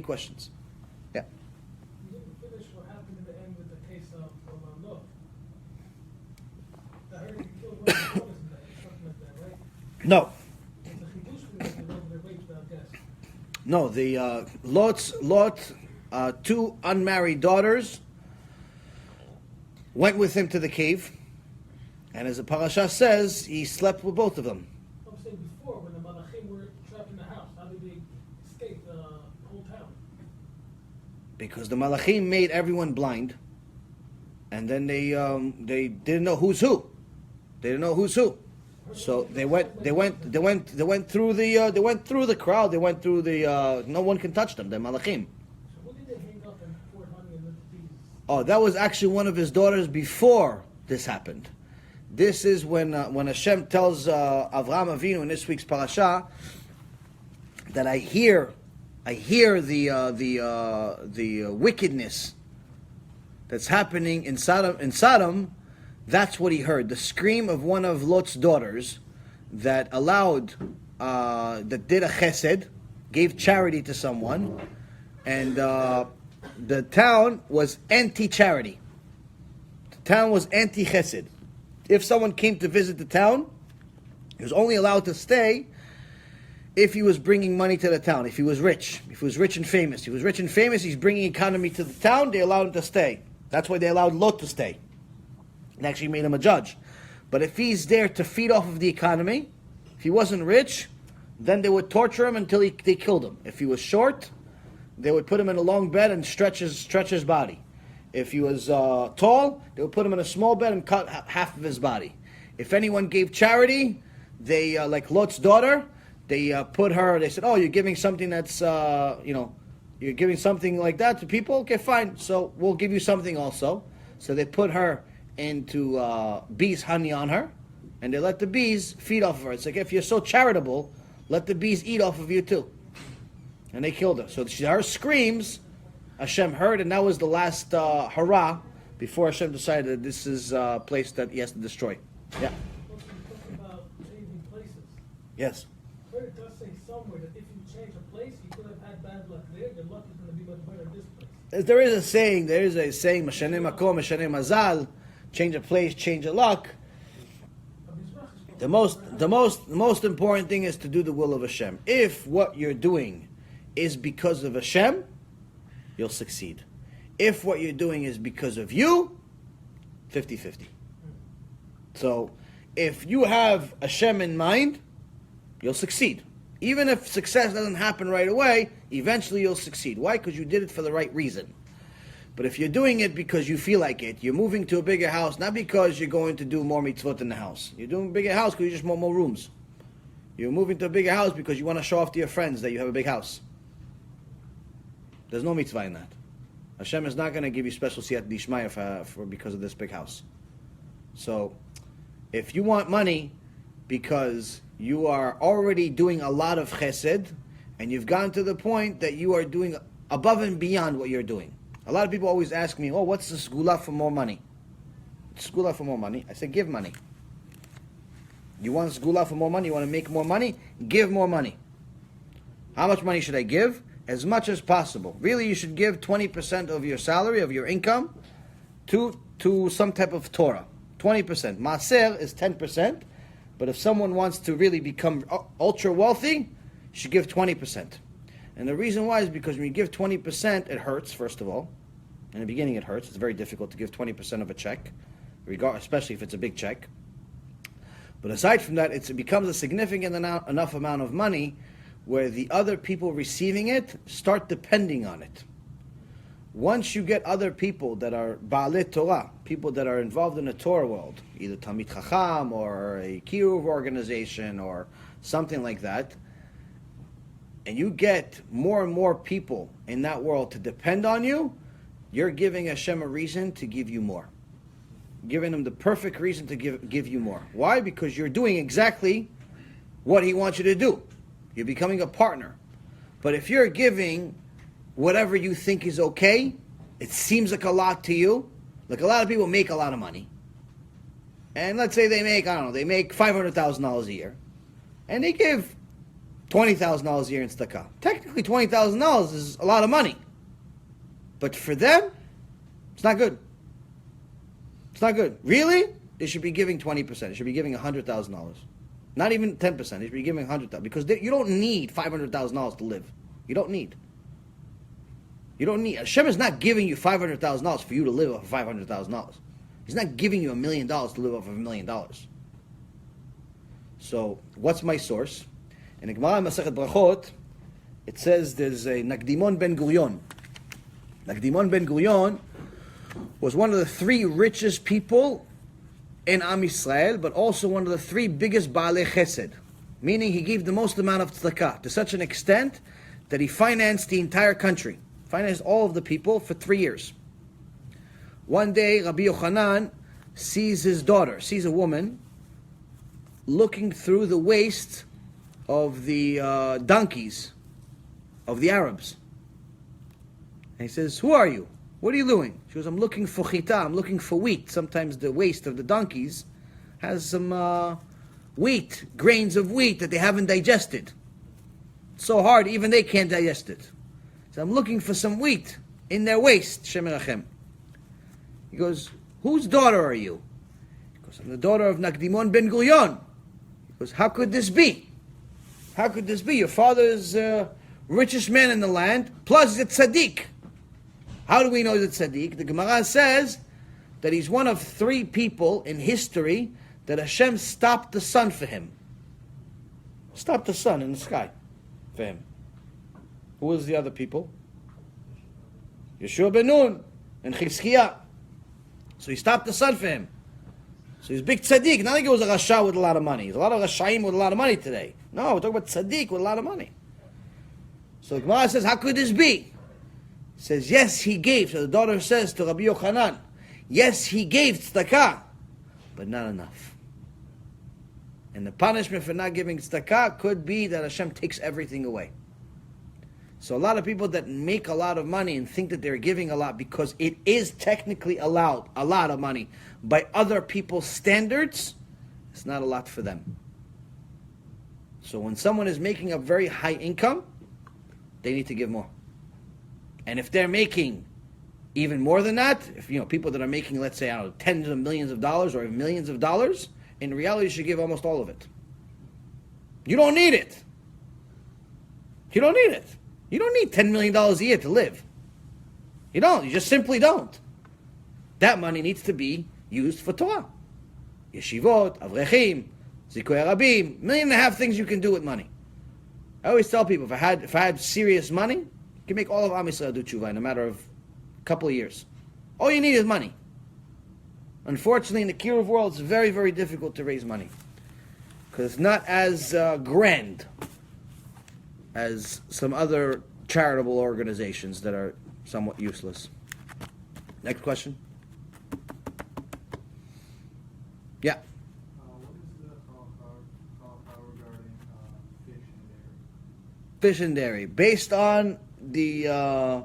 questions. Yeah. You didn't finish what happened in the end with the case of Lot. I heard he killed one of his daughters in that, something like that, right? No. It's a chidush because they love their rapes without guess. No, the Lot, two unmarried daughters went with him to the cave, and as the parasha says, he slept with both of them. I'm saying before, when the Malachim were trapped in the house, how did they escape the whole town? Because the Malachim made everyone blind, and then they didn't know who's who. They didn't know who's who. So they went through the crowd. They went through the no one can touch them. They're Malachim. So what did they hang up and pour honey and let the bees? Oh, that was actually one of his daughters before this happened. This is when Hashem tells Avraham Avinu in this week's parasha that I hear the wickedness that's happening in Sodom. That's what he heard. The scream of one of Lot's daughters that that did a chesed, gave charity to someone, and the town was anti-charity. The town was anti-chesed. If someone came to visit the town, he was only allowed to stay if he was bringing money to the town, if he was rich. If he was rich and famous. If he was rich and famous, he's bringing economy to the town, they allowed him to stay. That's why they allowed Lot to stay. And actually made him a judge. But if he's there to feed off of the economy, if he wasn't rich, then they would torture him until they killed him. If he was short, they would put him in a long bed and stretch his body. If he was tall, they would put him in a small bed and cut half of his body. If anyone gave charity, they like Lot's daughter, they put her. They said, "Oh, you're giving something that's you're giving something like that to people. Okay, fine. So we'll give you something also." So they put her into bees' honey on her, and they let the bees feed off of her. It's like, if you're so charitable, let the bees eat off of you too. And they killed her. So her screams, Hashem heard, and that was the last hurrah before Hashem decided that this is a place that he has to destroy. Yeah. Talking about changing places. Yes. But it does say somewhere that if you change a place, you could have had bad luck there. Your luck is going to be much better in this place. There is a saying, Mashaneh makom, Mashaneh mazal, change a place, change a luck. The most important thing is to do the will of Hashem. If what you're doing is because of Hashem, you'll succeed. If what you're doing is because of you, 50-50. So, if you have Hashem in mind, you'll succeed. Even if success doesn't happen right away, eventually you'll succeed. Why? Because you did it for the right reason. But if you're doing it because you feel like it, you're moving to a bigger house, not because you're going to do more mitzvot in the house. You're doing a bigger house because you just want more rooms. You're moving to a bigger house because you want to show off to your friends that you have a big house. There's no mitzvah in that. Hashem is not going to give you special siyat dishmaya for because of this big house. So, if you want money because you are already doing a lot of chesed, and you've gotten to the point that you are doing above and beyond what you're doing. A lot of people always ask me, "Oh, what's the segula for more money?" Segula for more money. I say, give money. You want segula for more money? You want to make more money? Give more money. How much money should I give? As much as possible. Really, you should give 20% of your salary, of your income, to some type of Torah. 20%. Maaser is 10%, but if someone wants to really become ultra wealthy, you should give 20%. And the reason why is because when you give 20%, it hurts, first of all. In the beginning it hurts. It's very difficult to give 20% of a check, especially if it's a big check. But aside from that, it becomes a significant enough amount of money where the other people receiving it start depending on it. Once you get other people that are Baalei Torah, people that are involved in the Torah world, either Talmid Chacham or a Kiruv organization or something like that, and you get more and more people in that world to depend on you, you're giving Hashem a reason to give you more. Giving him the perfect reason to give you more. Why? Because you're doing exactly what he wants you to do. You're becoming a partner. But if you're giving whatever you think is okay, it seems like a lot to you. Like a lot of people make a lot of money. And let's say they make, they make $500,000 a year. And they give $20,000 a year in tzedakah. Technically, $20,000 is a lot of money. But for them, it's not good. It's not good. Really? They should be giving 20%. They should be giving $100,000. Not even 10%. They should be giving $100,000. Because you don't need $500,000 to live. You don't need. You don't need. Hashem is not giving you $500,000 for you to live off of $500,000. He's not giving you $1 million to live off of $1 million. So, what's my source? In the Gemara Masechet Brachot, it says there's a Nakdimon ben Gurion. Nakdimon ben Gurion was one of the 3 richest people in Am Yisrael, but also one of the 3 biggest Baalei Chesed. Meaning he gave the most amount of tzedakah, to such an extent that he financed the entire country. Financed all of the people for 3 years. One day, Rabbi Yochanan sees his daughter, sees a woman, looking through the waist of the donkeys of the Arabs. And he says, "Who are you? What are you doing?" She goes, "I'm looking for chita, I'm looking for wheat." Sometimes the waist of the donkeys has some wheat, grains of wheat that they haven't digested. It's so hard, even they can't digest it. So I'm looking for some wheat in their waist, Shem Erachem. He goes, "Whose daughter are you?" He goes, "I'm the daughter of Nakdimon ben Gurion." He goes, "How could this be? How could this be? Your father is richest man in the land, plus he's a tzaddik." How do we know he's a tzaddik? The Gemara says that he's one of 3 people in history that Hashem stopped the sun for him. Stopped the sun in the sky for him. Who was the other people? Yeshua ben Nun and Chizkiah. So he stopped the sun for him. So he's a big tzaddik. Not like he was a rasha with a lot of money. There's a lot of rashaim with a lot of money today. No, we're talking about tzaddik with a lot of money. So the Gemara says, how could this be? He says, yes, he gave. So the daughter says to Rabbi Yochanan, yes, he gave tzedakah, but not enough. And the punishment for not giving tzedakah could be that Hashem takes everything away. So a lot of people that make a lot of money and think that they're giving a lot because it is technically allowed, a lot of money, by other people's standards, it's not a lot for them. So when someone is making a very high income, they need to give more. And if they're making even more than that, if people that are making, let's say, I don't know, tens of millions of dollars or even millions of dollars, in reality you should give almost all of it. You don't need it. You don't need it. You don't need $10 million a year to live. You don't. You just simply don't. That money needs to be used for Torah. Yeshivot, Avrechim, Zikuei Rabim, 1.5 million things you can do with money. I always tell people, if I had serious money, you can make all of Am Yisrael do tshuva in a matter of a couple of years. All you need is money. Unfortunately, in the Kiruv world, it's very, very difficult to raise money. Because it's not as grand as some other charitable organizations that are somewhat useless. Next question. Yeah. What is the halacha regarding fish and dairy? Fish and dairy. Based on the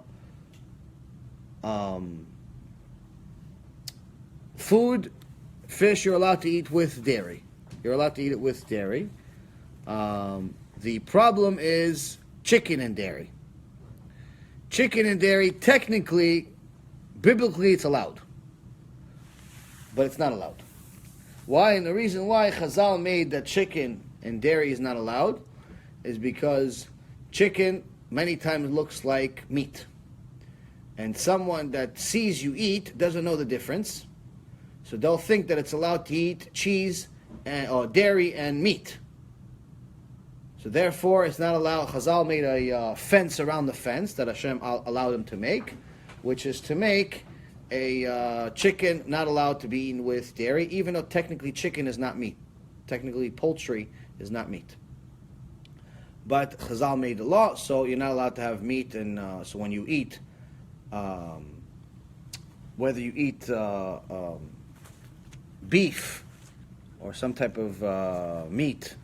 food, fish you're allowed to eat with dairy. You're allowed to eat it with dairy. The problem is chicken and dairy. Chicken and dairy, technically, biblically, it's allowed. But it's not allowed. Why? And the reason why Chazal made that chicken and dairy is not allowed is because chicken many times looks like meat. And someone that sees you eat doesn't know the difference. So they'll think that it's allowed to eat cheese or dairy and meat. So therefore, it's not allowed. Chazal made a fence around the fence that Hashem allowed him to make, which is to make a chicken not allowed to be eaten with dairy, even though technically chicken is not meat. Technically, poultry is not meat. But Chazal made the law, so you're not allowed to have meat. And so when you eat, whether you eat beef or some type of meat,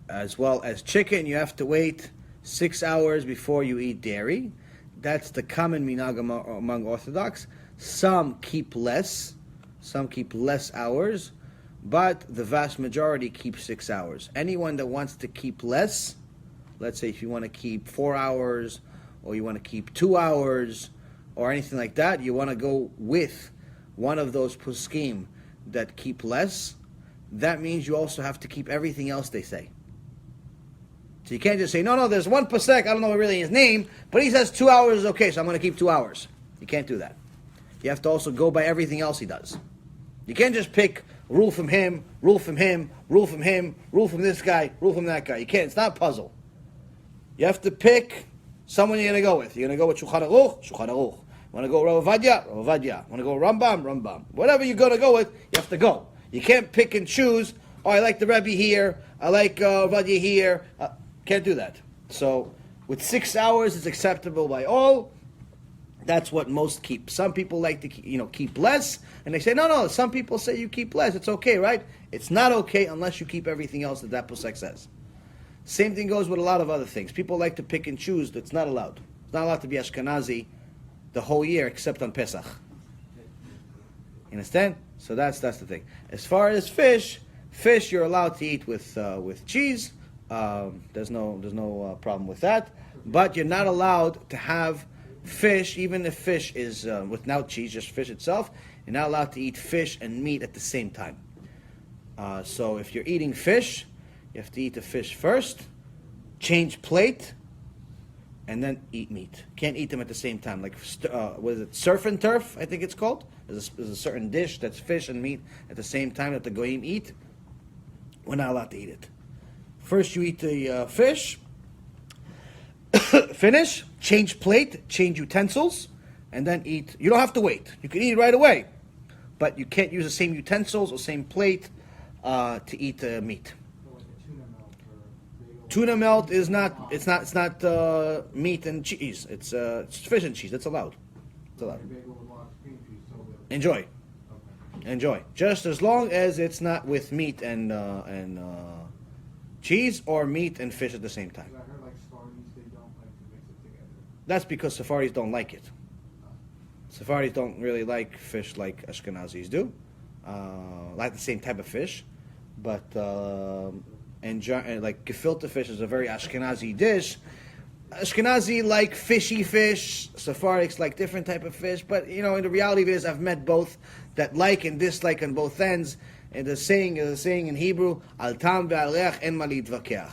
as well as chicken, you have to wait 6 hours before you eat dairy. That's the common minhag among Orthodox. Some keep less hours, but the vast majority keep 6 hours. Anyone that wants to keep less, let's say if you want to keep 4 hours, or you want to keep 2 hours, or anything like that, you want to go with one of those poskim that keep less, that means you also have to keep everything else they say. So you can't just say, no, there's one posek, I don't know really his name, but he says 2 hours is okay, so I'm going to keep 2 hours. You can't do that. You have to also go by everything else he does. You can't just pick rule from him, rule from him, rule from him, rule from this guy, rule from that guy. You can't. It's not a puzzle. You have to pick someone you're going to go with. You're going to go with Shulchan Aruch, Shulchan Aruch. You want to go Rav Ovadia, Rav Ovadia. You want to go Rambam, Rambam. Whatever you're going to go with, you have to go. You can't pick and choose, oh, I like the Rebbe here, I like Ovadia here. Can't do that. So with 6 hours, it's acceptable by all. That's what most keep. Some people like to keep less, and they say, no, some people say you keep less. It's okay, right? It's not okay unless you keep everything else that posek says. Same thing goes with a lot of other things. People like to pick and choose. That's not allowed. It's not allowed to be Ashkenazi the whole year except on Pesach. You understand? So that's the thing. As far as fish you're allowed to eat with cheese. There's no problem with that. But you're not allowed to have fish, even if fish is without cheese, just fish itself. You're not allowed to eat fish and meat at the same time. So if you're eating fish, you have to eat the fish first, change plate, and then eat meat. Can't eat them at the same time. Like, what is it, surf and turf, I think it's called? There's a certain dish that's fish and meat at the same time that the goyim eat. We're not allowed to eat it. First you eat the fish, finish, change plate, change utensils, and then eat. You don't have to wait. You can eat it right away. But you can't use the same utensils or same plate to eat meat. Tuna melt is not. It's not meat and cheese. It's fish and cheese. It's allowed. It's allowed. Enjoy. Just as long as it's not with meat and cheese or meat and fish at the same time. I heard like Safaris, they don't like to mix it together. That's because Safaris don't like it. Safaris don't really like fish like Ashkenazis do. Like the same type of fish, but like gefilte fish is a very Ashkenazi dish. Ashkenazi like fishy fish. Sephardics like different type of fish. But in the reality of it is, I've met both that like and dislike on both ends. And the saying in Hebrew, "Al tam ve'al reach en ma litvakeach."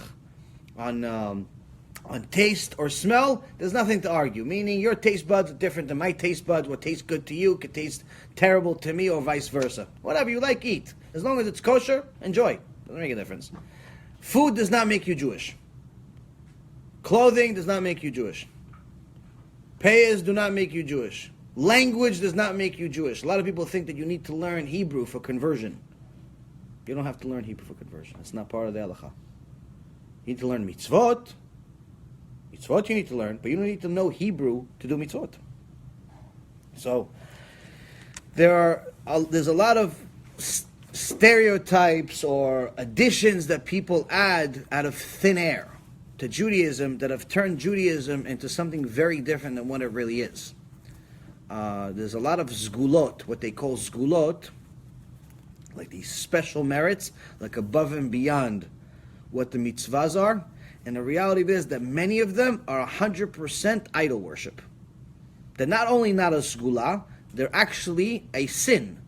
On taste or smell, there's nothing to argue. Meaning your taste buds are different than my taste buds. What tastes good to you could taste terrible to me, or vice versa. Whatever you like, eat. As long as it's kosher, enjoy. Doesn't make a difference. Food does not make you Jewish. Clothing does not make you Jewish. Payas do not make you Jewish. Language does not make you Jewish. A lot of people think that you need to learn Hebrew for conversion. You don't have to learn Hebrew for conversion. It's not part of the halacha. You need to learn mitzvot. Mitzvot you need to learn, but you don't need to know Hebrew to do mitzvot. So there's a lot of stereotypes or additions that people add out of thin air to Judaism that have turned Judaism into something very different than what it really is. There's a lot of zgulot, what they call zgulot, like these special merits, like above and beyond what the mitzvahs are. And the reality is that many of them are 100% idol worship. They're not only not a zgula, they're actually a sin,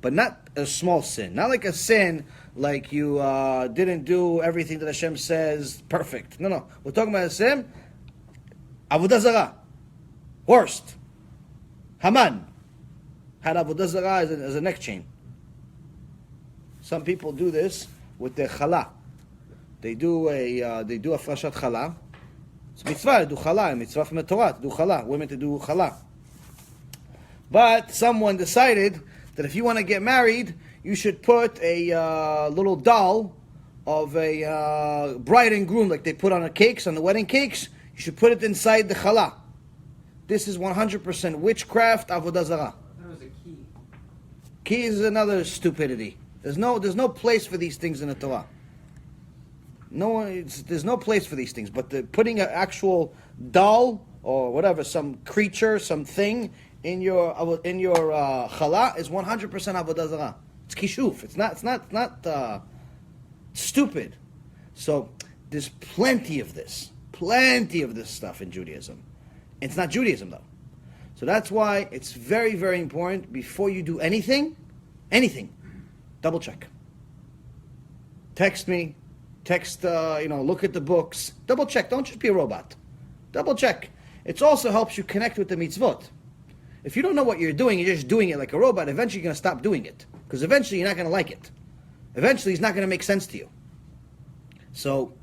but not a small sin. Not like a sin like you didn't do everything that Hashem says perfect. No. We're talking about a sin. Avodah zarah. Worst. Haman had avodah zarah as a neck chain. Some people do this with their challah. They do a frashat challah. It's mitzvah to do challah. Mitzvah from the Torah to do challah. Women to do challah. But someone decided that if you want to get married, you should put a little doll of a bride and groom, like they put on the cakes, on the wedding cakes. You should put it inside the challah. This is 100% witchcraft, avodah zarah. That was a key. Key is another stupidity. There's no place for these things in the Torah. There's no place for these things. But putting an actual doll or whatever, some creature, something in your challah is 100% avodah zarah. It's kishuf. It's not stupid. So there's plenty of this stuff in Judaism. It's not Judaism though. So that's why it's very, very important before you do anything, double check. Text me, look at the books. Double check. Don't just be a robot. Double check. It also helps you connect with the mitzvot. If you don't know what you're doing, you're just doing it like a robot, eventually you're going to stop doing it. Because eventually you're not going to like it. Eventually it's not going to make sense to you. So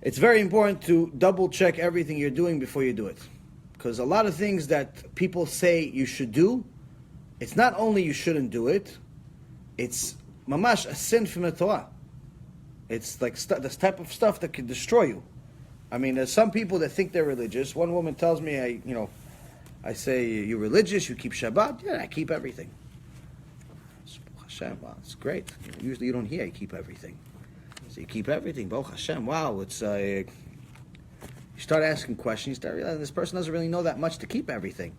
it's very important to double check everything you're doing before you do it. Because a lot of things that people say you should do, it's not only you shouldn't do it, it's mamash a sin from the Torah. It's like this type of stuff that can destroy you. I mean, there's some people that think they're religious. One woman tells me, I say, you're religious, you keep Shabbat? Yeah, I keep everything. HaShem, wow, it's great. Usually you don't hear I keep everything. So you keep everything, Baruch HaShem, wow, it's you start asking questions, you start realizing this person doesn't really know that much to keep everything.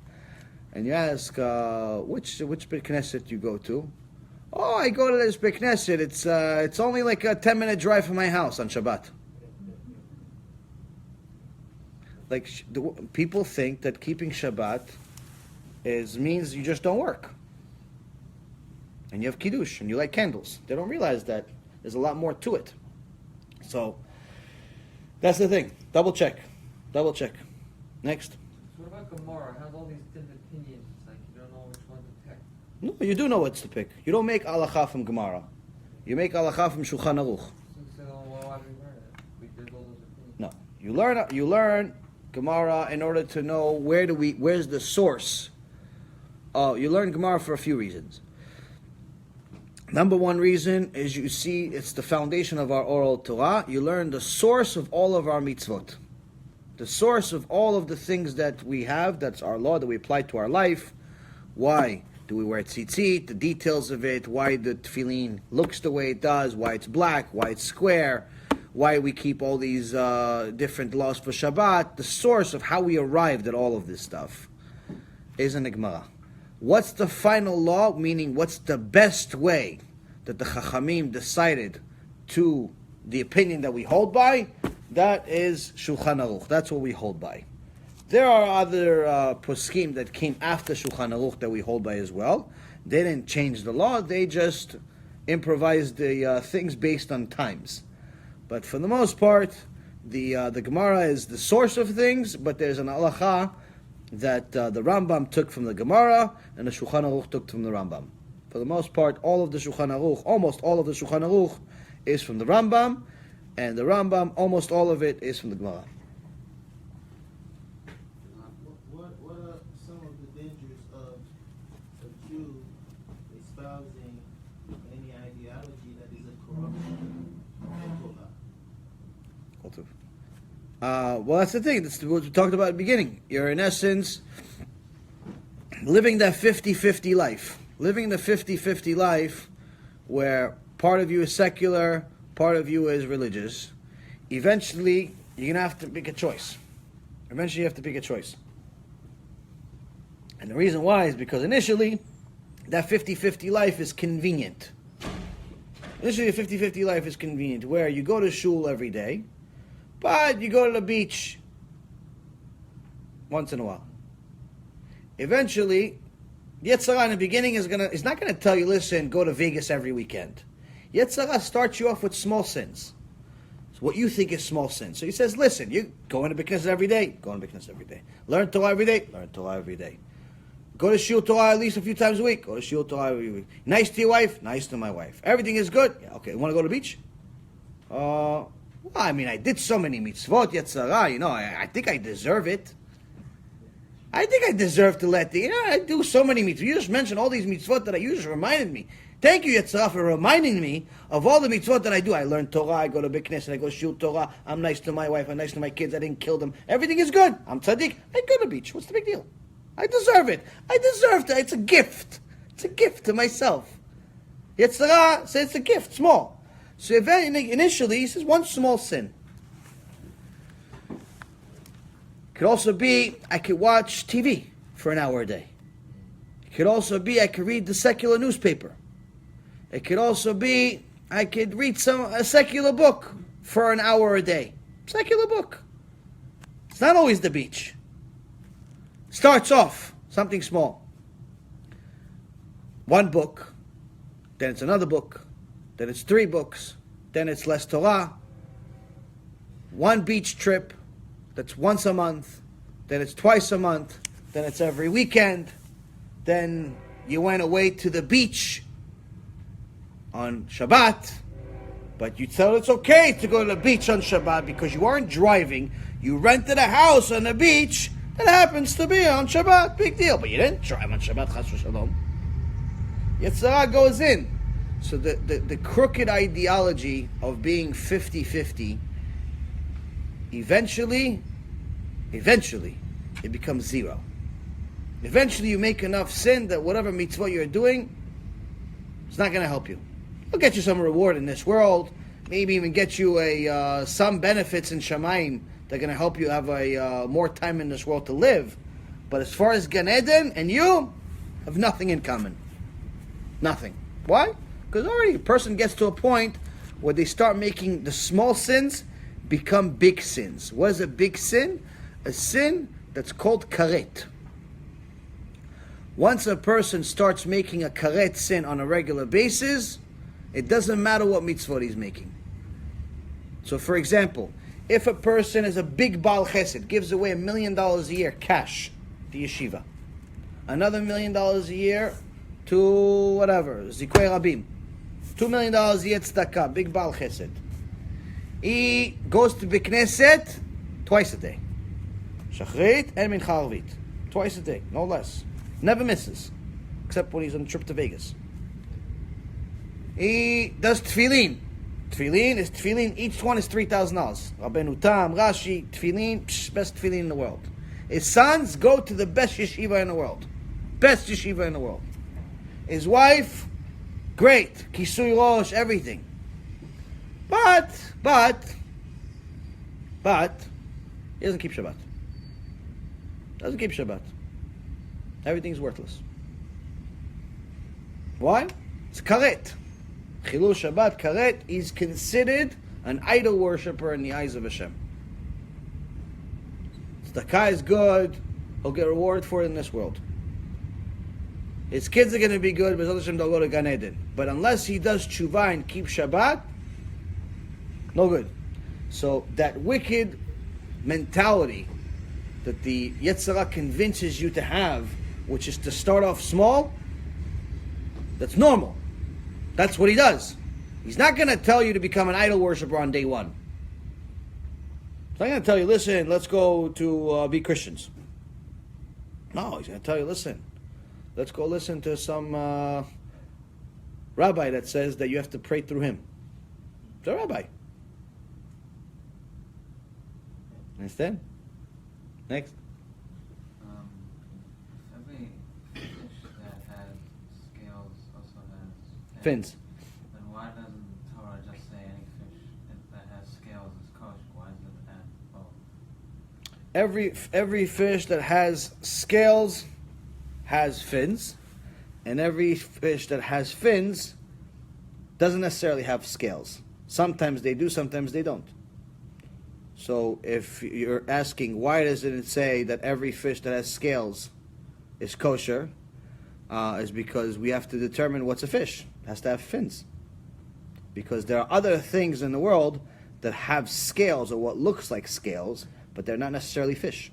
And you ask, which Beit Knesset you go to? Oh, I go to this Beit Knesset, it's only like a 10-minute drive from my house on Shabbat. Like, people think that keeping Shabbat means you just don't work. And you have Kiddush, and you light candles. They don't realize that there's a lot more to it. So, that's the thing. Double check. Next. So what about Gemara? It has all these different opinions. It's like you don't know which one to pick. No, you do know what to pick. You don't make halacha from Gemara. You make halacha from Shulchan Aruch. So why do we learn it? There's all those opinions. No. You learn Gemara in order to know where's the source. You learn Gemara for a few reasons. Number one reason is you see it's the foundation of our oral Torah. You learn the source of all of our mitzvot. The source of all of the things that we have, that's our law, that we apply to our life. Why do we wear tzitzit, the details of it, why the tefillin looks the way it does, why it's black, why it's square, why we keep all these different laws for Shabbat. The source of how we arrived at all of this stuff is in the Gemara. What's the final law? Meaning, what's the best way that the Chachamim decided to the opinion that we hold by? That is Shulchan Aruch. That's what we hold by. There are other poskim that came after Shulchan Aruch that we hold by as well. They didn't change the law. They just improvised the things based on times. But for the most part, the Gemara is the source of things, but there's an halacha that the Rambam took from the Gemara and the Shulchan Aruch took from the Rambam. For the most part, almost all of the Shulchan Aruch is from the Rambam, and the Rambam, almost all of it is from the Gemara. What are some of the dangers of a Jew espousing any ideology that is a corruption of Torah? Well, that's the thing. That's what we talked about at the beginning. You're, in essence, living that 50-50 life. Living the 50-50 life where part of you is secular, part of you is religious. Eventually, you're going to have to pick a choice. And the reason why is because initially, that 50-50 life is convenient. Initially, a 50-50 life is convenient, where you go to shul every day, but you go to the beach once in a while. Eventually, Yetzer Hara in the beginning is not going to tell you, listen, go to Vegas every weekend. Yetzer Hara starts you off with small sins. So what you think is small sins. So he says, listen, you go into Beit Knesset every day, Learn Torah every day. Go to Shiur Torah at least a few times a week. Go to Shiur Torah every week. Nice to your wife? Nice to my wife. Everything is good? Yeah, okay. You want to go to the beach? Well, I mean, I did so many mitzvot, Yetzer Hara, I think I deserve it. I think I deserve to I do so many mitzvot. You just mentioned all these mitzvot that you just reminded me. Thank you, Yetzer Hara, for reminding me of all the mitzvot that I do. I learn Torah, I go to Beit Knesset, I go to Shiur Torah, I'm nice to my wife, I'm nice to my kids, I didn't kill them. Everything is good. I'm tzaddik. I go to the beach. What's the big deal? I deserve it. It's a gift. It's a gift to myself. Yetzer Hara says it's a gift, small. So initially, he says one small sin. Could also be, I could watch TV for an hour a day. It could also be, I could read the secular newspaper. It could also be, I could read a secular book for an hour a day. Secular book. It's not always the beach. Starts off something small. One book, then it's another book, then it's 3 books, then it's less Torah. One beach trip, that's once a month, then it's twice a month, then it's every weekend, then you went away to the beach on Shabbat, but you tell it's okay to go to the beach on Shabbat because you aren't driving, you rented a house on the beach that happens to be on Shabbat, big deal, but you didn't drive on Shabbat, chas v'shalom. Yetzirah goes in. So the crooked ideology of being 50-50, eventually, it becomes 0. Eventually you make enough sin that whatever mitzvah you're doing, it's not going to help you. It'll get you some reward in this world, maybe even get you some benefits in Shamayim that are going to help you have more time in this world to live. But as far as Gan Eden and you, have nothing in common. Nothing. Why? Because already a person gets to a point where they start making the small sins become big sins. What is a big sin? A sin that's called karet. Once a person starts making a karet sin on a regular basis, it doesn't matter what mitzvot he's making. So for example, if a person is a big Baal Chesed, gives away $1 million a year cash to yeshiva, another $1 million a year to whatever, Zikwe Rabim, $2 million a year tzedakah, big Baal Chesed. He goes to Bikneset twice a day. Shachrit and Mincha Arvit. Twice a day, no less. Never misses. Except when he's on a trip to Vegas. He does tefillin. Tefillin, each one is $3,000. Rabbeinu Tam, Rashi, tefillin, best tefillin in the world. His sons go to the best yeshiva in the world. Best yeshiva in the world. His wife, great. Kisui Rosh, everything. But, he doesn't keep Shabbat. Everything's worthless. Why? It's karet. Chilul Shabbat, karet, is considered an idol worshipper in the eyes of HaShem. Tzedakah is good, he'll get rewarded for it in this world. His kids are going to be good, but HaShem they'll go to Gan Eden. But unless he does tshuva and keep Shabbat, no good. So that wicked mentality that the Yetzirah convinces you to have, which is to start off small, that's normal. That's what he does. He's not going to tell you to become an idol worshiper on day one. He's not going to tell you, listen, let's go to be Christians. No, he's going to tell you, listen, let's go listen to some rabbi that says that you have to pray through him. It's a rabbi. Understand? Next. Every fish that has scales also has Fins. Then why doesn't the Torah just say any fish that has scales is kosher? Why does it add both? Every fish that has scales has fins, and every fish that has fins doesn't necessarily have scales. Sometimes they do, sometimes they don't. So if you're asking why doesn't it say that every fish that has scales is kosher, is because we have to determine what's a fish. It has to have fins. Because there are other things in the world that have scales or what looks like scales, but they're not necessarily fish.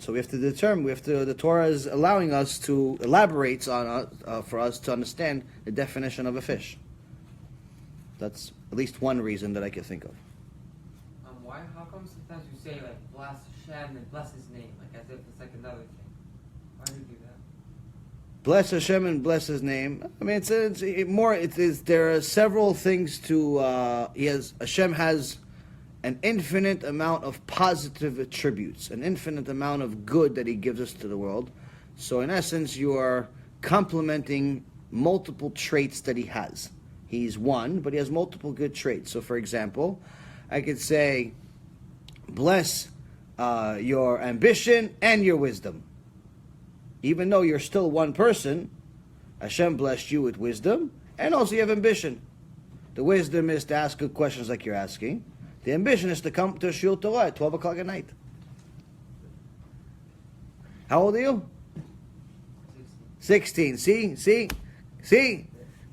So we have to determine, the Torah is allowing us to elaborate on for us to understand the definition of a fish. That's at least one reason that I can think of. How come sometimes you say like bless Hashem and bless His name, like as if it's like another thing? Why do you do that? Bless Hashem and bless His name. I mean, there are several things to. Hashem has an infinite amount of positive attributes, an infinite amount of good that He gives us to the world. So in essence, you are complementing multiple traits that He has. He's one, but He has multiple good traits. So for example, I could say, bless your ambition and your wisdom. Even though you're still one person, Hashem blessed you with wisdom, and also you have ambition. The wisdom is to ask good questions like you're asking. The ambition is to come to Shiur Torah at 12 o'clock at night. How old are you? 16. See?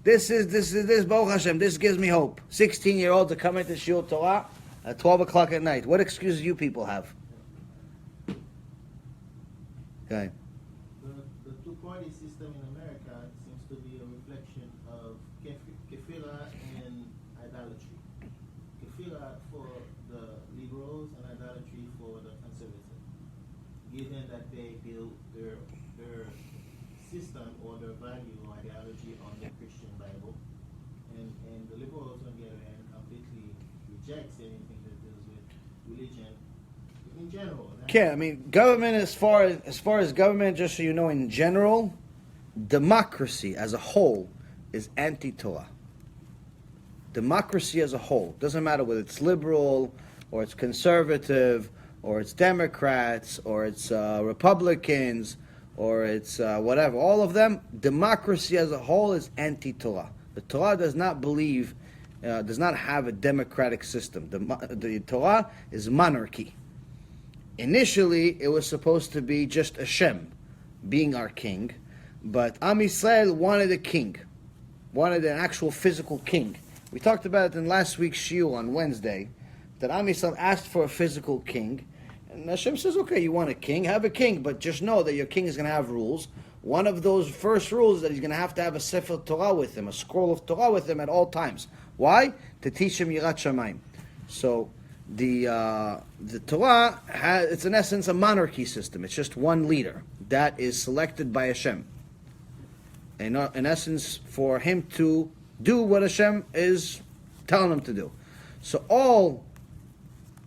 This Baruch Hashem, this gives me hope. 16-year-old to come into Shiur Torah at 12 o'clock at night. What excuses you people have? Okay. The two-party system in America seems to be a reflection of kefillah and idolatry. Kefillah for the liberals and idolatry for the conservatives. Given that they build their system or their value or ideology on the Christian Bible, and the liberals on the other hand completely rejects anything that deals with religion in general. Okay, I mean, government, as far as government, just so you know, in general, democracy as a whole is anti-Torah. Democracy as a whole, doesn't matter whether it's liberal or it's conservative or it's Democrats or it's Republicans or it's whatever, all of them, democracy as a whole is anti-Torah. The Torah does not believe, does not have a democratic system. The Torah is monarchy. Initially, it was supposed to be just Hashem being our king, but Am Yisrael wanted a king, wanted an actual physical king. We talked about it in last week's shiur on Wednesday, that Am Yisrael asked for a physical king, and Hashem says, okay, you want a king, have a king, but just know that your king is going to have rules. One of those first rules is that he's going to have a Sefer Torah with him, a scroll of Torah with him at all times. Why? To teach him Yirat Shamayim. So, the Torah it's in essence a monarchy system. It's just one leader that is selected by Hashem. And in essence, for him to do what Hashem is telling him to do. So all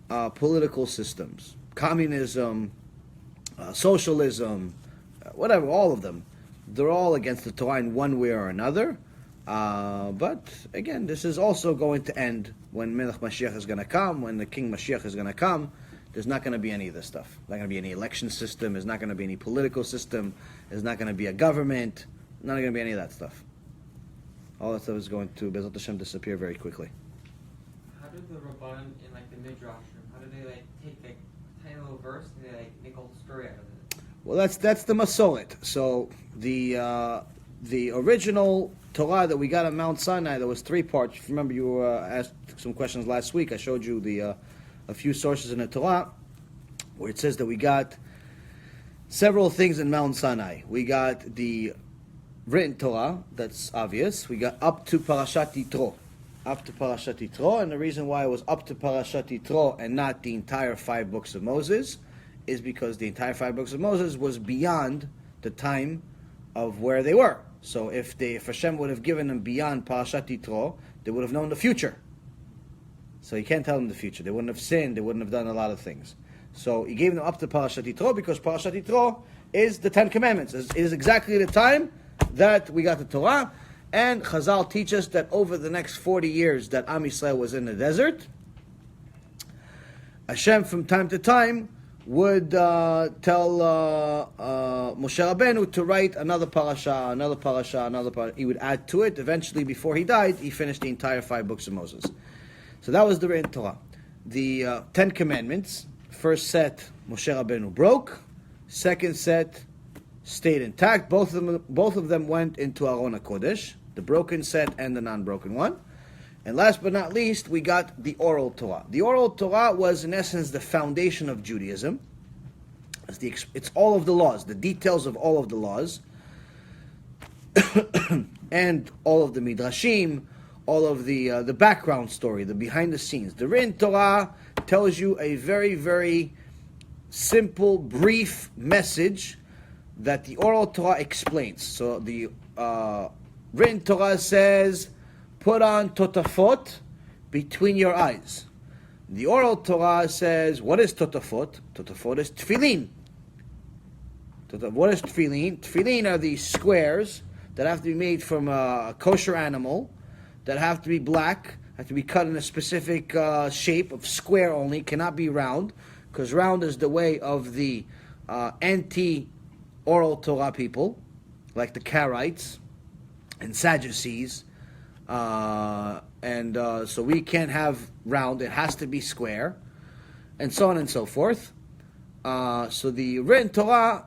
political systems, communism, socialism, whatever, all of them, they're all against the Torah in one way or another. But again, this is also going to end when Melech Mashiach is going to come, when the King Mashiach is going to come. There's not going to be any of this stuff. There's not going to be any election system. There's not going to be any political system. There's not going to be a government. Not going to be any of that stuff. All that stuff is going to, Bezat Hashem, disappear very quickly. How did the Rabbanim in like the Midrash room, how did they like take like a tiny little verse and they like make a whole story out of it? Well, that's the Masoret. So the original Torah that we got on Mount Sinai, there was 3 parts. If you remember, you asked some questions last week. I showed you a few sources in the Torah where it says that we got several things in Mount Sinai. We got the written Torah, that's obvious. We got up to Parashat Yitro. Up to Parashat Yitro, and the reason why it was up to Parashat Yitro and not the entire 5 books of Moses is because the entire 5 books of Moses was beyond the time of where they were. So if Hashem would have given them beyond Parashat Yitro, they would have known the future. So you can't tell them the future. They wouldn't have sinned. They wouldn't have done a lot of things. So he gave them up to Parashat Yitro because Parashat Yitro is the 10 Commandments. It is exactly the time that we got the Torah. And Chazal teach us that over the next 40 years that Am Yisrael was in the desert, Hashem from time to time would tell Moshe Rabbeinu to write another parasha. He would add to it. Eventually, before he died, he finished the entire 5 books of Moses. So that was the written Torah. The 10 Commandments, first set Moshe Rabbeinu broke, second set stayed intact. Both of them went into Aron HaKodesh, the broken set and the non-broken one. And last but not least, we got the oral Torah. The oral Torah was, in essence, the foundation of Judaism. It's all of the laws, the details of all of the laws, and all of the midrashim, all of the background story, the behind the scenes. The written Torah tells you a very, very simple, brief message that the oral Torah explains. So the written Torah says, put on totafot between your eyes. The oral Torah says, what is totafot? Totafot is tefillin. What is tefillin? Tefillin are these squares that have to be made from a kosher animal, that have to be black, have to be cut in a specific shape of square only, cannot be round, because round is the way of the anti-oral Torah people, like the Karaites, and Sadducees. So we can't have round, it has to be square, and so on and so forth. So the written Torah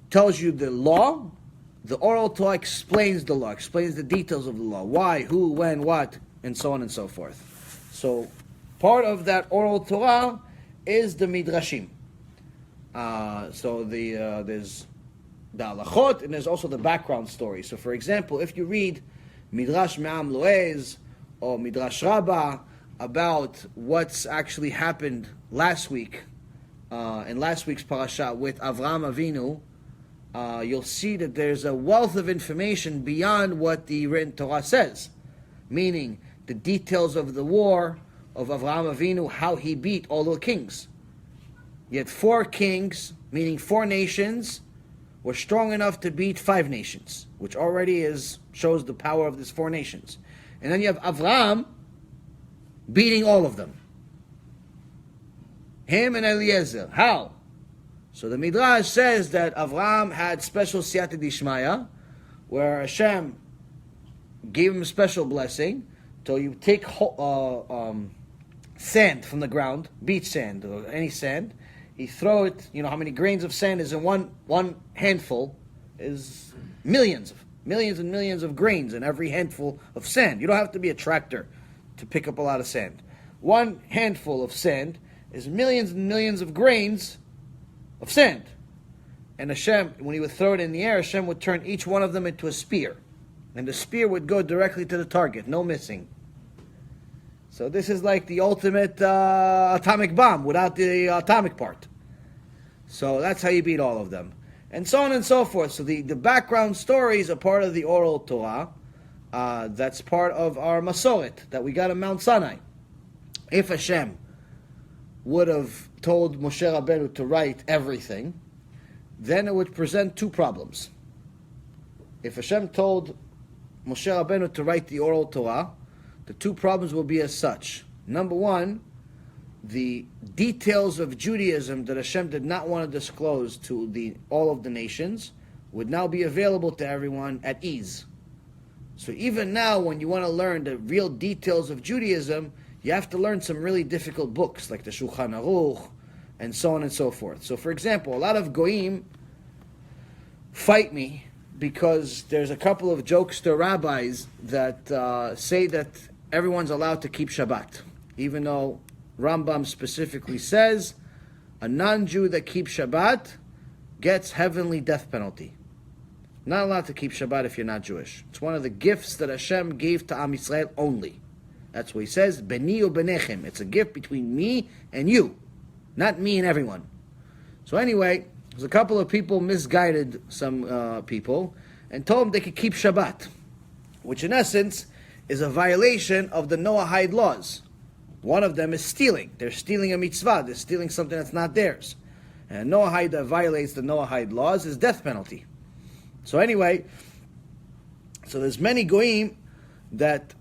tells you the law, the oral Torah explains the law, explains the details of the law, why, who, when, what, and so on and so forth. So part of that oral Torah is the Midrashim. There's the halachot, and there's also the background story. So for example, if you read Midrash Me'am Loez or Midrash Rabbah about what's actually happened last week, in last week's parasha with Avraham Avinu, you'll see that there's a wealth of information beyond what the written Torah says. Meaning, the details of the war of Avraham Avinu, how he beat all the kings. Yet 4 kings, meaning 4 nations, were strong enough to beat 5 nations, which already shows the power of these 4 nations. And then you have Avraham beating all of them. Him and Eliezer. How? So the Midrash says that Avraham had special siyata dishmaya, where Hashem gave him a special blessing. So you take sand from the ground, beach sand or any sand, you throw it, you know how many grains of sand is in one handful, is millions and millions of grains in every handful of sand. You don't have to be a tractor to pick up a lot of sand. One handful of sand is millions and millions of grains of sand. And Hashem, when he would throw it in the air, Hashem would turn each one of them into a spear. And the spear would go directly to the target, no missing. So this is like the ultimate atomic bomb without the atomic part. So that's how you beat all of them. And so on and so forth. So the background stories are part of the oral Torah. That's part of our Masoret that we got in Mount Sinai. If Hashem would have told Moshe Rabbeinu to write everything, then it would present 2 problems. If Hashem told Moshe Rabbeinu to write the oral Torah, the 2 problems will be as such. Number 1, the details of Judaism that Hashem did not want to disclose to all of the nations would now be available to everyone at ease. So even now, when you want to learn the real details of Judaism, you have to learn some really difficult books like the Shulchan Aruch and so on and so forth. So for example, a lot of Goyim fight me because there's a couple of jokester rabbis that say that everyone's allowed to keep Shabbat, even though Rambam specifically says a non-Jew that keeps Shabbat gets heavenly death penalty. Not allowed to keep Shabbat if you're not Jewish. It's one of the gifts that Hashem gave to Am Yisrael only. That's what he says, Beni u benechem. It's a gift between me and you, not me and everyone. So anyway, there's a couple of people misguided some people and told them they could keep Shabbat, which in essence is a violation of the Noahide laws. One of them is stealing. They're stealing a mitzvah. They're stealing something that's not theirs. And Noahide that violates the Noahide laws is death penalty. So anyway, so there's many goyim that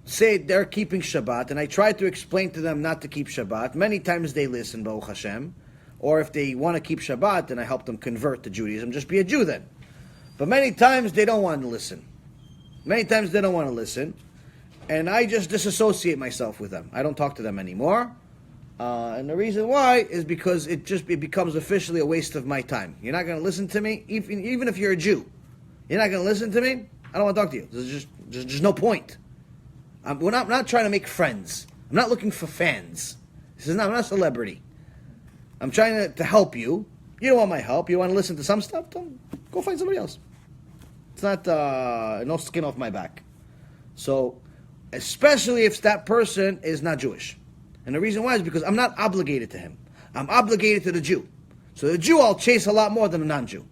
say they're keeping Shabbat, and I try to explain to them not to keep Shabbat. Many times they listen, Baruch Hashem. Or if they want to keep Shabbat, then I help them convert to Judaism. Just be a Jew then. But many times they don't want to listen. And I just disassociate myself with them. I don't talk to them anymore. And the reason why is because it becomes officially a waste of my time. You're not going to listen to me, even if you're a Jew. You're not going to listen to me. I don't want to talk to you. There's just no point. I'm not trying to make friends. I'm not looking for fans. I'm not a celebrity. I'm trying to help you. You don't want my help. You want to listen to some stuff? Don't go find somebody else. It's not no skin off my back. So, especially if that person is not Jewish. And the reason why is because I'm not obligated to him. I'm obligated to the Jew. So the Jew I'll chase a lot more than a non-Jew.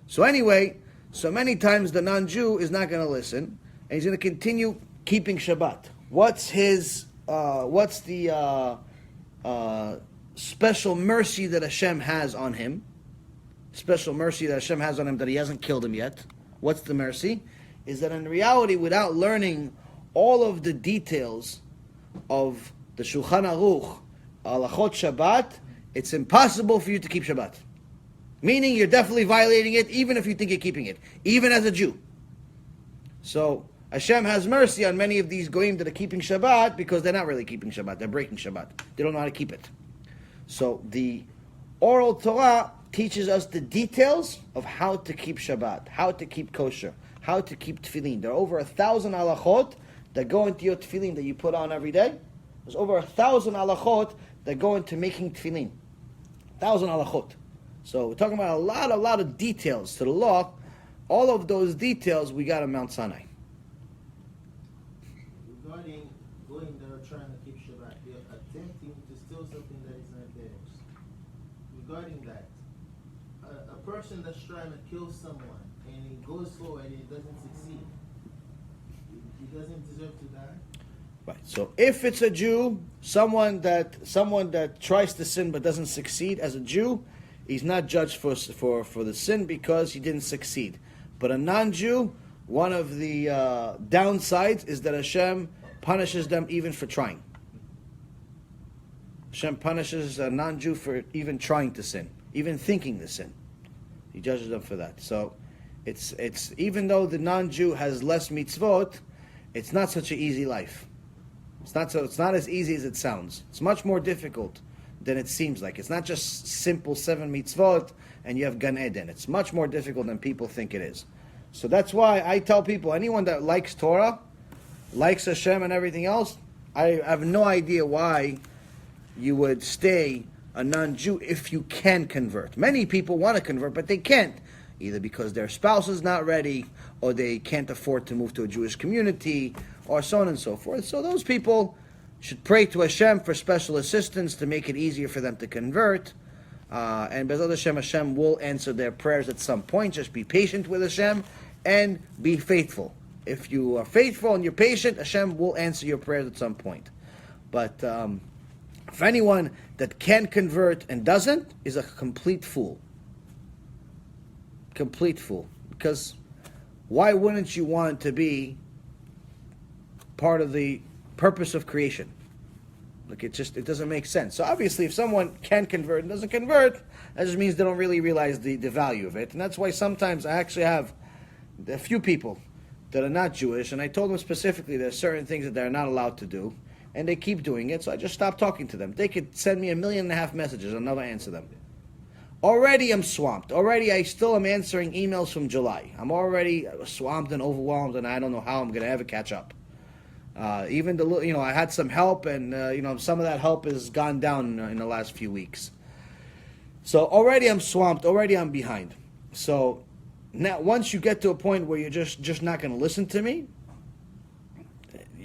So anyway, so many times the non-Jew is not going to listen, and he's going to continue keeping Shabbat. What's the special mercy that Hashem has on him? Special mercy that Hashem has on him that he hasn't killed him yet. What's the mercy? Is that in reality, without learning all of the details of the Shulchan Aruch, Halachot Shabbat, it's impossible for you to keep Shabbat. Meaning you're definitely violating it, even if you think you're keeping it. Even as a Jew. So Hashem has mercy on many of these goyim that are keeping Shabbat because they're not really keeping Shabbat. They're breaking Shabbat. They don't know how to keep it. So the oral Torah teaches us the details of how to keep Shabbat, how to keep kosher, how to keep tefillin. There are over 1,000 halachot that go into your tefillin that you put on every day. There's over 1,000 halachot that go into making tefillin. 1,000 halachot. So we're talking about a lot of details to the law. All of those details we got on Mount Sinai. Regarding going there trying to keep Shabbat, they're attempting to steal something that is not theirs. Regarding that, a person that's trying to kill someone and he goes forward and he doesn't succeed, he doesn't deserve to die. Right. So if it's a Jew, someone that tries to sin but doesn't succeed as a Jew, he's not judged for the sin because he didn't succeed. But a non-Jew, one of the downsides is that Hashem punishes them even for trying. Hashem punishes a non-Jew for even trying to sin, even thinking to sin. He judges them for that. So it's even though the non-Jew has less mitzvot, it's not such an easy life. It's not as easy as it sounds. It's much more difficult than it seems like. It's not just simple 7 mitzvot and you have Gan Eden. It's much more difficult than people think it is. So that's why I tell people, anyone that likes Torah, likes Hashem and everything else, I have no idea why you would stay a non-Jew if you can convert. Many people want to convert, but they can't. Either because their spouse is not ready, or they can't afford to move to a Jewish community, or so on and so forth. So those people should pray to Hashem for special assistance to make it easier for them to convert. And Bezat Hashem, Hashem will answer their prayers at some point. Just be patient with Hashem and be faithful. If you are faithful and you're patient, Hashem will answer your prayers at some point. But for anyone that can convert and doesn't, is a complete fool. Complete fool. Because why wouldn't you want to be part of the purpose of creation? Like it doesn't make sense. So obviously if someone can convert and doesn't convert, that just means they don't really realize the value of it. And that's why sometimes I actually have a few people that are not Jewish, and I told them specifically there's certain things that they're not allowed to do, and they keep doing it, so I just stopped talking to them. They could send me 1.5 million messages, I'll never answer them. Already I'm swamped. Already I still am answering emails from July. I'm already swamped and overwhelmed, and I don't know how I'm going to ever catch up. Even I had some help, and some of that help has gone down in the last few weeks. So already I'm swamped. Already I'm behind. So now, once you get to a point where you're just not going to listen to me,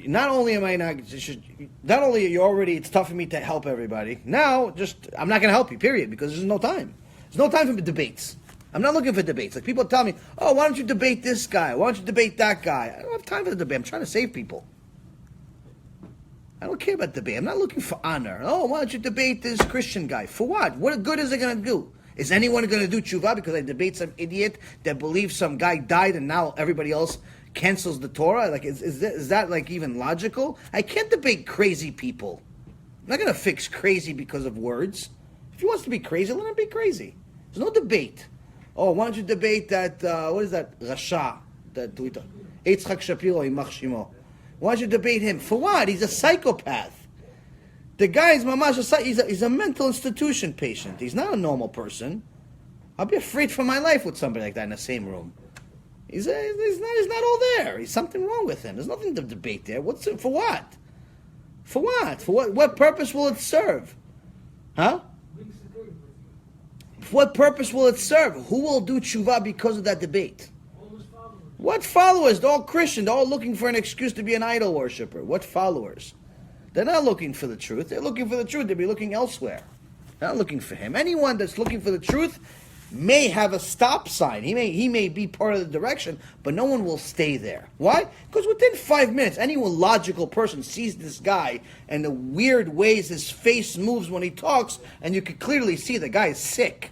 not only it's tough for me to help everybody. Now, I'm not going to help you. Period, because there's no time. There's no time for debates. I'm not looking for debates. Like people tell me, "Oh, why don't you debate this guy? Why don't you debate that guy?" I don't have time for the debate. I'm trying to save people. I don't care about debate. I'm not looking for honor. Oh, why don't you debate this Christian guy? For what? What good is it going to do? Is anyone going to do tshuva because I debate some idiot that believes some guy died and now everybody else cancels the Torah? Like, is that like even logical? I can't debate crazy people. I'm not going to fix crazy because of words. If he wants to be crazy, let him be crazy. There's no debate. Oh, why don't you debate that, what is that, Rasha, that Yitzchak Shapiro, Yimach Shimo. Why don't you debate him? For what? He's a psychopath. The guy is mamash, he's a mental institution patient. He's not a normal person. I'll be afraid for my life with somebody like that in the same room. He's not all there. There's something wrong with him. There's nothing to debate there. For what? For what? For what purpose will it serve? Huh? What purpose will it serve? Who will do tshuva because of that debate? What followers? They're all Christian. They're all looking for an excuse to be an idol worshiper. What followers? They're not looking for the truth. They're looking for the truth. They'll be looking elsewhere. They're not looking for him. Anyone that's looking for the truth may have a stop sign. He may be part of the direction, but no one will stay there. Why? Because within 5 minutes, any logical person sees this guy and the weird ways his face moves when he talks, and you can clearly see the guy is sick.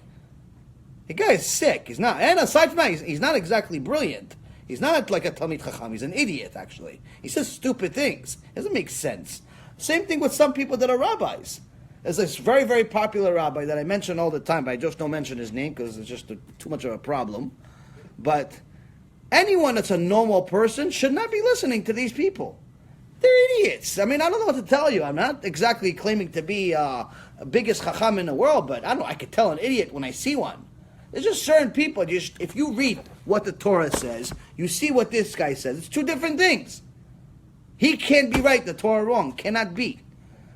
The guy is sick. He's not. And aside from that, he's not exactly brilliant. He's not like a Talmid Chacham. He's an idiot, actually. He says stupid things. It doesn't make sense. Same thing with some people that are rabbis. There's this very, very popular rabbi that I mention all the time, but I just don't mention his name because it's just too much of a problem. But anyone that's a normal person should not be listening to these people. They're idiots. I mean, I don't know what to tell you. I'm not exactly claiming to be biggest chacham in the world, but I don't know. I could tell an idiot when I see one. There's just certain people. If you read what the Torah says, you see what this guy says. It's two different things. He can't be right, the Torah wrong. Cannot be.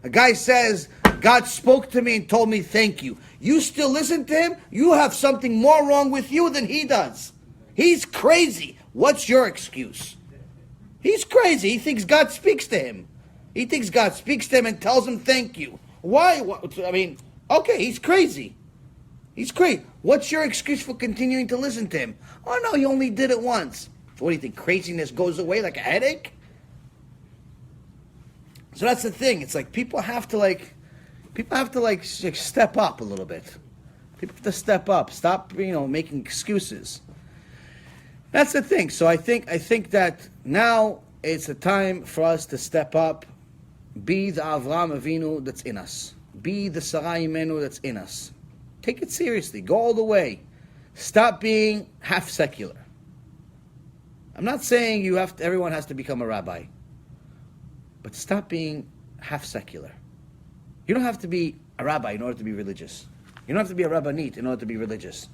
A guy says, God spoke to me and told me thank you. You still listen to him? You have something more wrong with you than he does. He's crazy. What's your excuse? He's crazy. He thinks God speaks to him. He thinks God speaks to him and tells him thank you. Why? I mean, okay, he's crazy. He's crazy. What's your excuse for continuing to listen to him? Oh no, he only did it once. What do you think? Craziness goes away like a headache? So that's the thing. It's like people have to step up a little bit. People have to step up. Stop, making excuses. That's the thing. So I think that now it's a time for us to step up. Be the Avraham Avinu that's in us. Be the Sarai Imenu that's in us. Take it seriously. Go all the way. Stop being half secular. I'm not saying everyone has to become a rabbi. But stop being half secular. You don't have to be a rabbi in order to be religious. You don't have to be a rabbanit in order to be religious.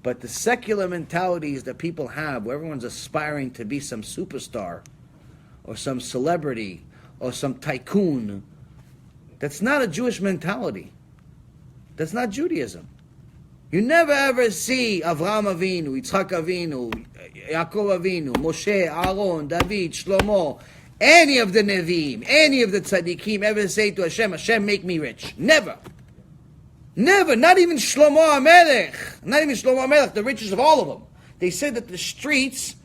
But the secular mentalities that people have, where everyone's aspiring to be some superstar, or some celebrity, or some tycoon, that's not a Jewish mentality. That's not Judaism. You never ever see Avraham Avinu, Yitzchak Avinu, Yaakov Avinu, Moshe, Aaron, David, Shlomo, any of the Nevi'im, any of the Tzaddikim ever say to Hashem, Hashem, make me rich. Never. Never. Not even Shlomo HaMelech. Not even Shlomo HaMelech, the richest of all of them. They said that the streets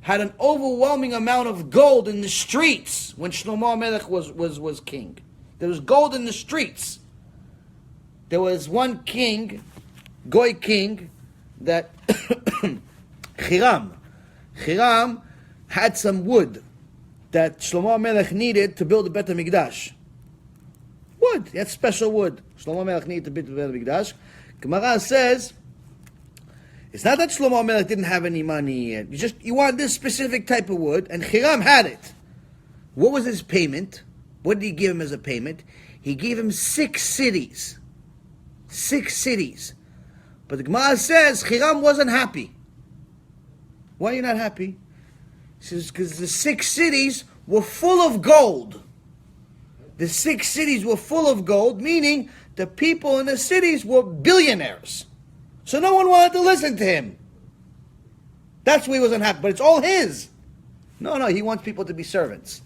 had an overwhelming amount of gold in the streets when Shlomo HaMelech was king. There was gold in the streets. There was one king, Goy king, that Hiram had some wood that Shlomo HaMelech needed to build a Bet HaMikdash. Wood. He had special wood. Shlomo HaMelech needed to build a Bet HaMikdash. Gemara says, it's not that Shlomo HaMelech didn't have any money. You want this specific type of wood, and Hiram had it. What was his payment? What did he give him as a payment? He gave him 6 cities. 6 cities. But the Gemara says Hiram wasn't happy. Why are you not happy? He says, because the 6 cities were full of gold. The 6 cities were full of gold, meaning the people in the cities were billionaires. So no one wanted to listen to him. That's why he wasn't happy. But it's all his. No, he wants people to be servants.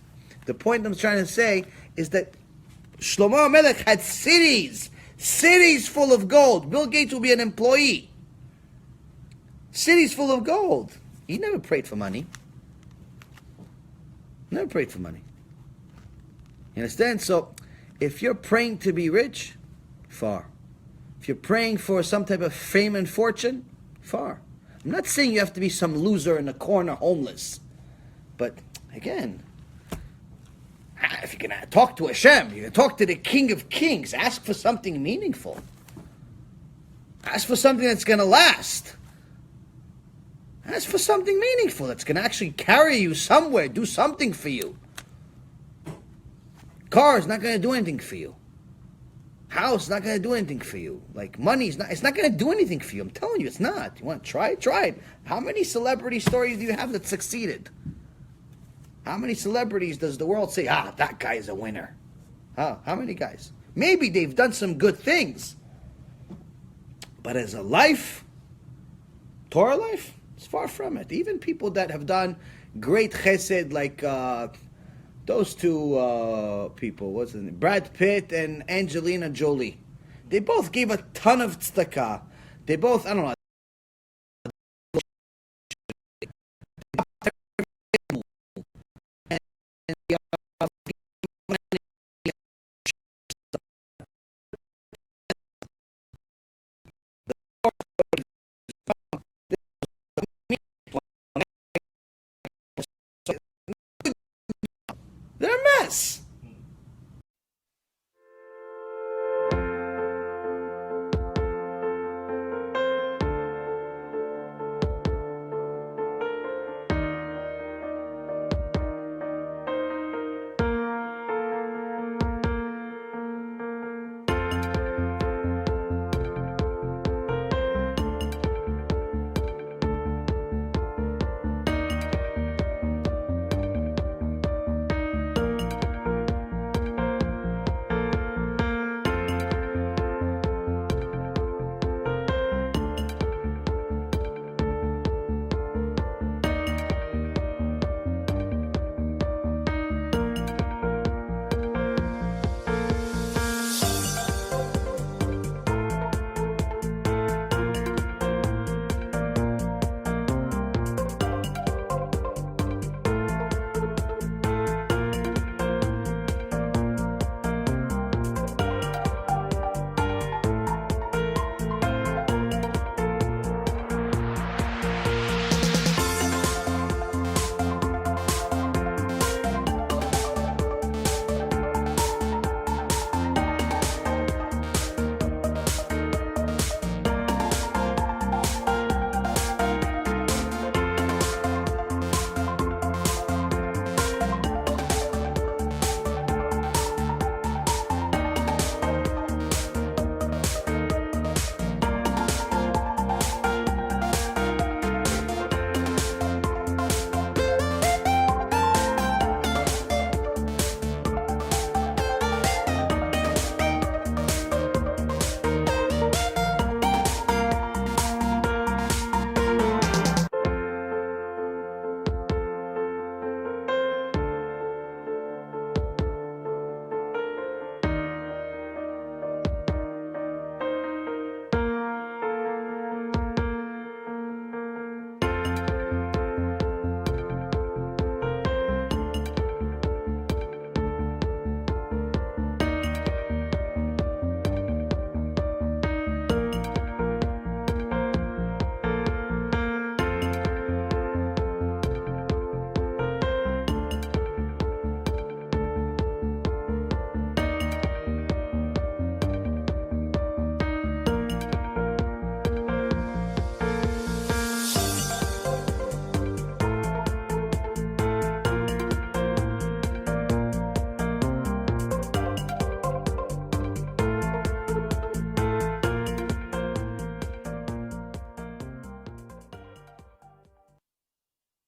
The point I'm trying to say is that Shlomo HaMelech had cities full of gold. Bill Gates will be an employee. Cities full of gold. He never prayed for money. Never prayed for money. You understand? So, if you're praying to be rich, far. If you're praying for some type of fame and fortune, far. I'm not saying you have to be some loser in the corner, homeless. But, again, if you can talk to Hashem, you can talk to the King of Kings, ask for something meaningful. Ask for something that's going to last. Ask for something meaningful that's going to actually carry you somewhere, do something for you. Car is not going to do anything for you. House is not going to do anything for you. Like money it's not going to do anything for you. I'm telling you, it's not. You want to try it? Try it. How many celebrity stories do you have that succeeded? How many celebrities does the world say, that guy is a winner? How many guys? Maybe they've done some good things. But as a life, Torah life, it's far from it. Even people that have done great chesed, like those two people, what's his name? Brad Pitt and Angelina Jolie. They both gave a ton of tzedakah. They both, I don't know. They're a mess.